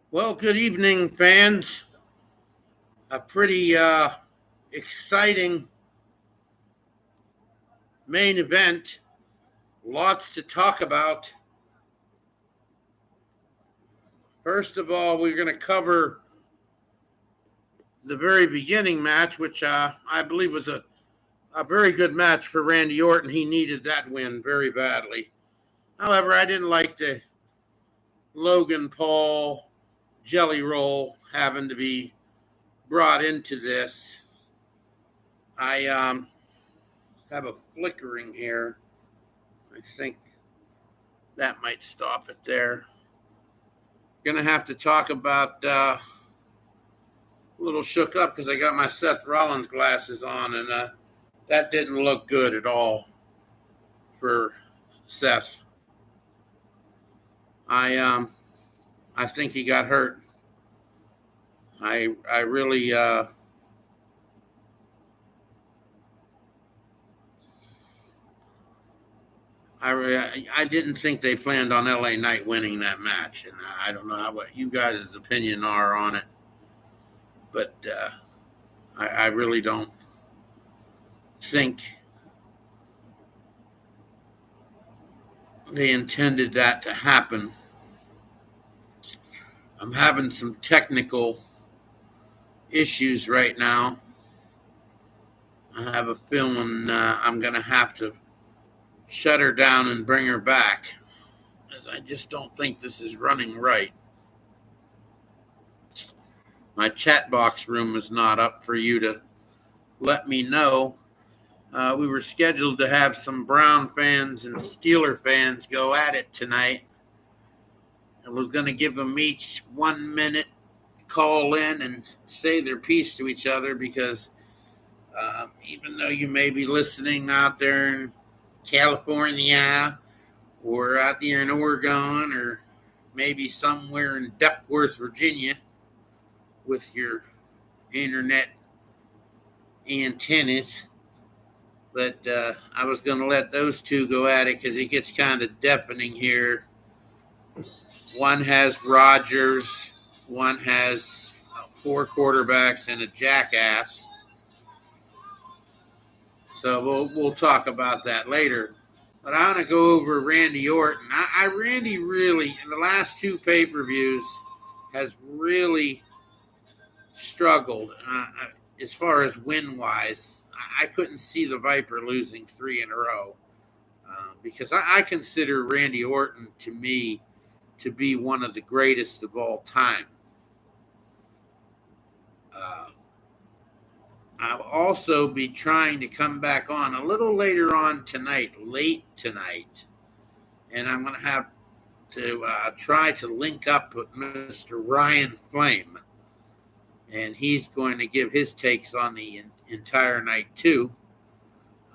Well, good evening, fans. A pretty exciting main event. Lots to talk about. First of all, we're going to cover the very beginning match, which I believe was a very good match for Randy Orton. He needed that win very badly. However, I didn't like the Logan Paul jelly roll having to be brought into this. I have a flickering here. I think that might stop it there. Gonna have to talk about a little shook up because I got my Seth Rollins glasses on, and that didn't look good at all for Seth. I think he got hurt. I really I didn't think they planned on LA Knight winning that match, and I don't know what you guys' opinion are on it, but I really don't think they intended that to happen. I'm having some technical issues right now. I have a feeling I'm going to have to shut her down and bring her back, as I just don't think this is running right. My chat box room is not up for you to let me know. We were scheduled to have some Brown fans and Steeler fans go at it tonight. I was going to give them each 1 minute, call in and say their piece to each other because even though you may be listening out there in California or out there in Oregon or maybe somewhere in Duckworth, Virginia with your internet antennas, but I was going to let those two go at it because it gets kind of deafening here. One has Rodgers, one has four quarterbacks and a jackass. So we'll talk about that later. But I want to go over Randy Orton. Randy really, in the last two pay-per-views, has really struggled as far as win-wise. I couldn't see the Viper losing three in a row because I consider Randy Orton, to me, to be one of the greatest of all time. I'll also be trying to come back on a little later on tonight, late tonight, and I'm going to have to try to link up with Mr. Ryan Flame, and he's going to give his takes on the entire night too.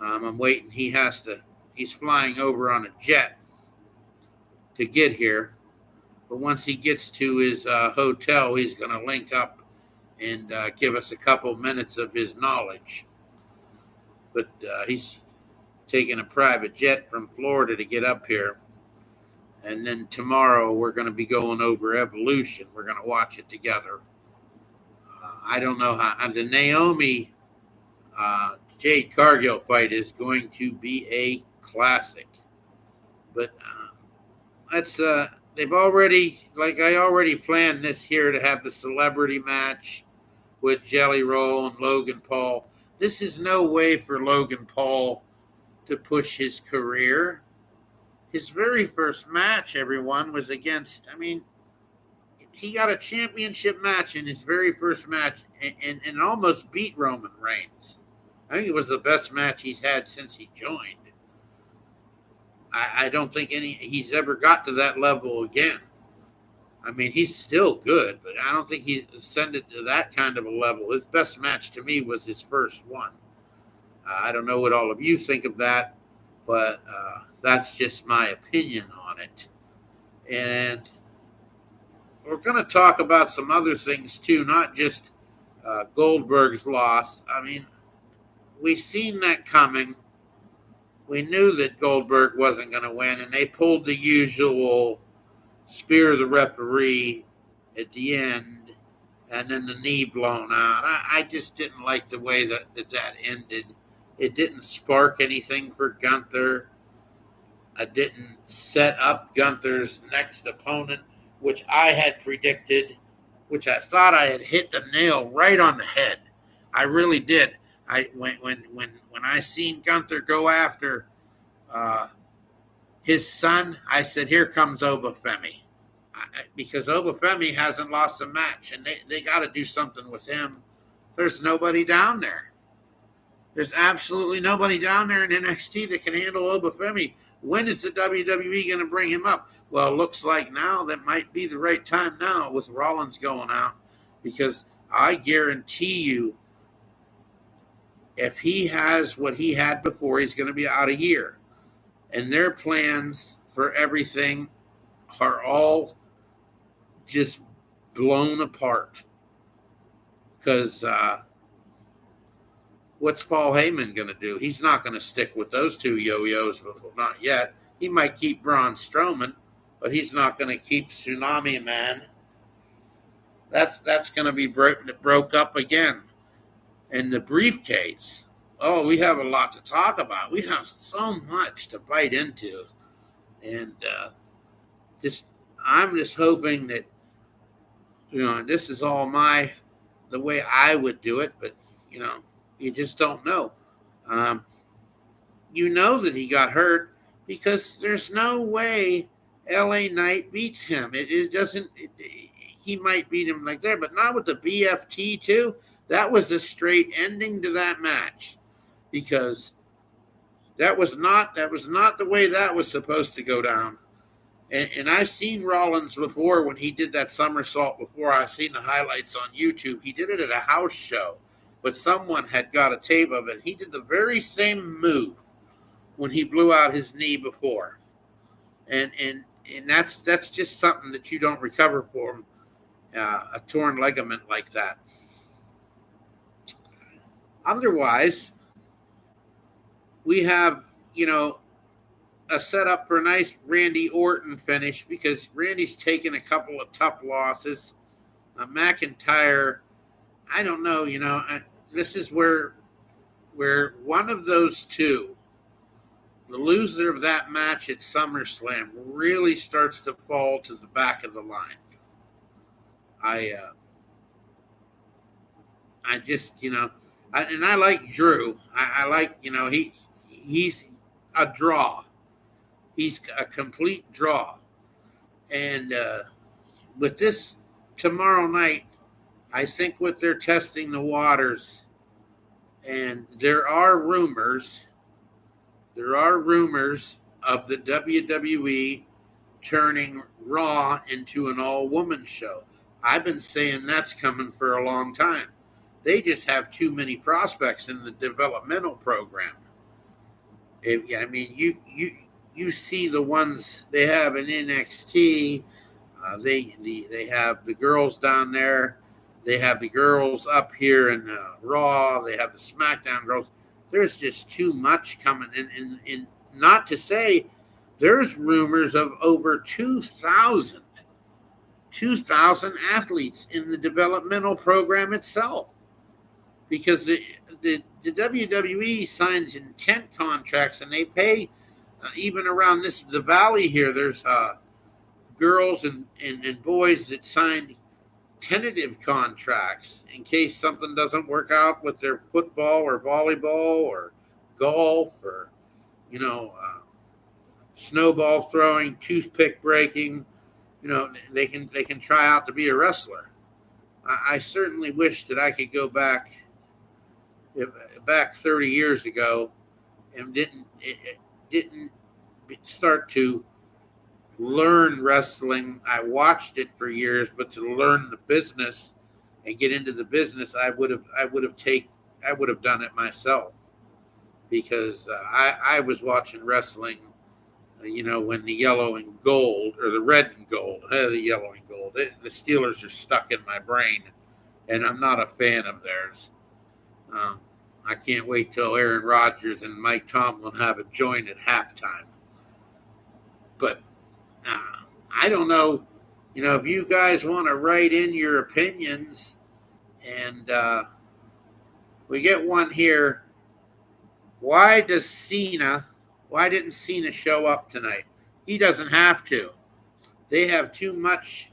I'm waiting. He's flying over on a jet to get here, but once he gets to his hotel, he's going to link up and give us a couple minutes of his knowledge. But he's taking a private jet from Florida to get up here. And then tomorrow we're going to be going over Evolution. We're going to watch it together. I don't know how the Naomi Jade Cargill fight is going to be a classic. But they've already, like I already planned this here to have the celebrity match with Jelly Roll and Logan Paul. This is no way for Logan Paul to push his career. His very first match, everyone, was against, he got a championship match in his very first match and almost beat Roman Reigns. I think it was the best match he's had since he joined. I don't think he's ever got to that level again. He's still good, but I don't think he's ascended to that kind of a level. His best match to me was his first one. I don't know what all of you think of that, but that's just my opinion on it. And we're going to talk about some other things too, not just Goldberg's loss. We've seen that coming. We knew that Goldberg wasn't going to win, and they pulled the usual spear the referee at the end, and then the knee blown out. I just didn't like the way that ended. It didn't spark anything for Gunther. I didn't set up Gunther's next opponent, which I had predicted, which I thought I had hit the nail right on the head. I really did. When I seen Gunther go after uh, his son, I said, "Here comes Obafemi," because Obafemi hasn't lost a match, and they got to do something with him. There's nobody down there. There's absolutely nobody down there in NXT that can handle Obafemi. When is the WWE going to bring him up? Well, it looks like now that might be the right time now with Rollins going out, because I guarantee you, if he has what he had before, he's going to be out a year. And their plans for everything are all just blown apart. Because what's Paul Heyman going to do? He's not going to stick with those two yo-yos before, not yet. He might keep Braun Strowman, but he's not going to keep Tsunami Man. That's going to be broke up again. And the briefcase. Oh, we have a lot to talk about. We have so much to bite into, and I'm just hoping that this is all the way I would do it, but you just don't know. That he got hurt because there's no way LA Knight beats him. It doesn't. He might beat him like there, but not with the BFT too. That was a straight ending to that match, because that was not the way that was supposed to go down. And I've seen Rollins before when he did that somersault before. I've seen the highlights on YouTube. He did it at a house show, but someone had got a tape of it. He did the very same move when he blew out his knee before, and that's just something that you don't recover from, a torn ligament like that. Otherwise, we have, a setup for a nice Randy Orton finish, because Randy's taken a couple of tough losses. McIntyre, I don't know, this is where one of those two, the loser of that match at SummerSlam, really starts to fall to the back of the line. I just, and I like Drew. I like, he's a draw. He's a complete draw. And with this tomorrow night, I think what they're testing the waters, and there are rumors of the WWE turning Raw into an all-woman show. I've been saying that's coming for a long time. They just have too many prospects in the developmental program. You see the ones they have in NXT. They have the girls down there. They have the girls up here in Raw. They have the SmackDown girls. There's just too much coming in. And not to say, there's rumors of over 2,000 athletes in the developmental program itself, because the WWE signs intent contracts, and they pay even around the valley here. There's girls and boys that signed tentative contracts in case something doesn't work out with their football or volleyball or golf or snowball throwing, toothpick breaking. They can try out to be a wrestler. I certainly wish that I could go back 30 years ago and didn't start to learn wrestling. I watched it for years, but to learn the business and get into the business, I would have done it myself, because I was watching wrestling, when the yellow and gold, or the red and gold, the yellow and gold, the Steelers are stuck in my brain, and I'm not a fan of theirs. I can't wait till Aaron Rodgers and Mike Tomlin have a joint at halftime. But I don't know if you guys want to write in your opinions, and we get one here. Why didn't Cena show up tonight? He doesn't have to. They have too much.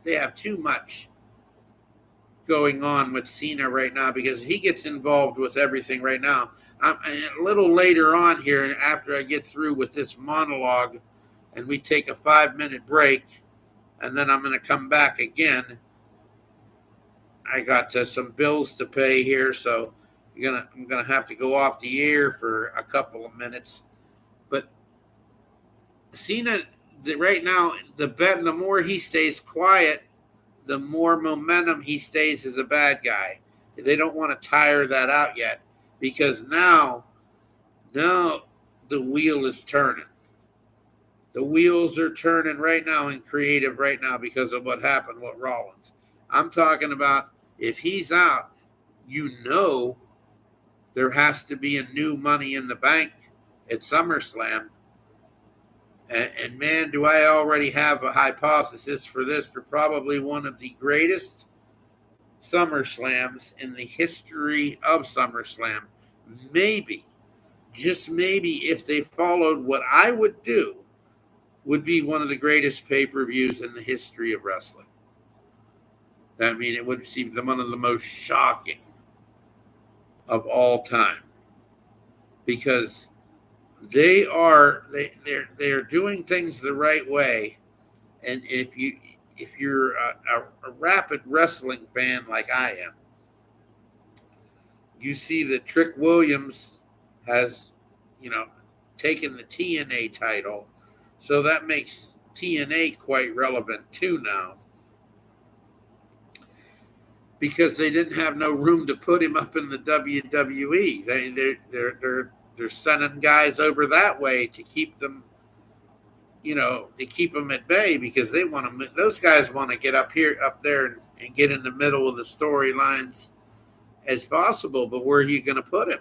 They have too much going on with Cena right now because he gets involved with everything right now. A little later on here, after I get through with this monologue, and we take a 5-minute break, and then I'm going to come back again. I got some bills to pay here, so I'm gonna have to go off the air for a couple of minutes. But Cena, right now, the more he stays quiet, the more momentum he stays as a bad guy. They don't want to tire that out yet because now the wheel is turning. The wheels are turning right now in creative right now because of what happened with Rollins. I'm talking about if he's out, there has to be a new Money in the Bank at SummerSlam. And man, do I already have a hypothesis for this for probably one of the greatest SummerSlams in the history of SummerSlam. Maybe, just maybe, if they followed what I would do, would be one of the greatest pay-per-views in the history of wrestling. I mean, it would seem one of the most shocking of all time because they're doing things the right way, and if you're a rapid wrestling fan like I am, you see that Trick Williams has taken the TNA title, so that makes TNA quite relevant too now because they didn't have no room to put him up in the WWE. They're sending guys over that way to keep them, at bay because they want to. Those guys want to get up there, and get in the middle of the storylines as possible. But where are you going to put him?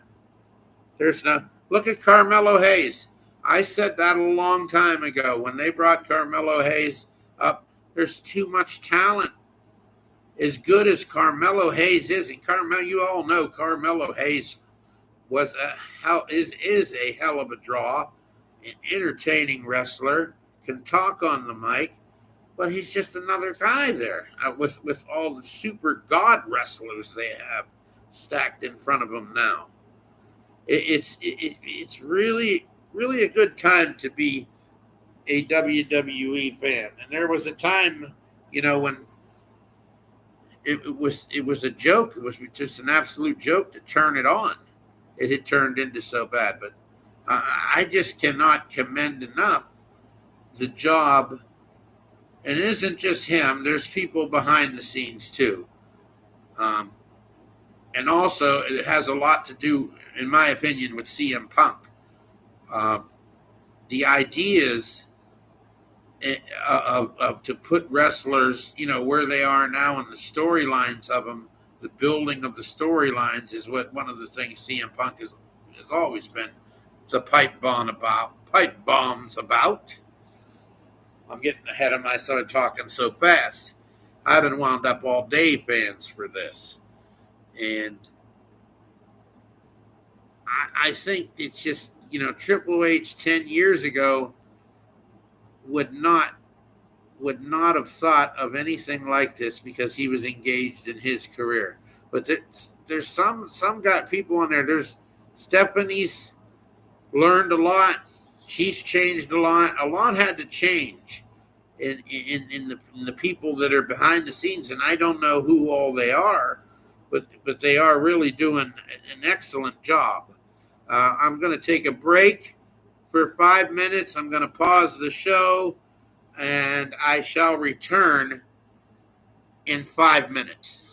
There's no. Look at Carmelo Hayes. I said that a long time ago when they brought Carmelo Hayes up. There's too much talent. As good as Carmelo Hayes is, and you all know Carmelo Hayes is a hell of a draw, an entertaining wrestler, can talk on the mic, but he's just another guy there with all the super god wrestlers they have stacked in front of them now. It's really really a good time to be a WWE fan, and there was a time when it was a joke. It was just an absolute joke to turn it on. It had turned into so bad, but I just cannot commend enough the job. And it isn't just him. There's people behind the scenes too. And also it has a lot to do, in my opinion, with CM Punk. The ideas of to put wrestlers, where they are now in the storylines of them, the building of the storylines is what one of the things CM Punk has always been. It's a pipe bombs about. I'm getting ahead of myself talking so fast. I've been wound up all day, fans, for this, and I think it's just Triple H 10 years ago would not have thought of anything like this because he was engaged in his career. But there's some got people on there. There's Stephanie's learned a lot. She's changed a lot. A lot had to change in the people that are behind the scenes, and I don't know who all they are, but they are really doing an excellent job. I'm going to take a break for 5 minutes. I'm going to pause the show, and I shall return in 5 minutes.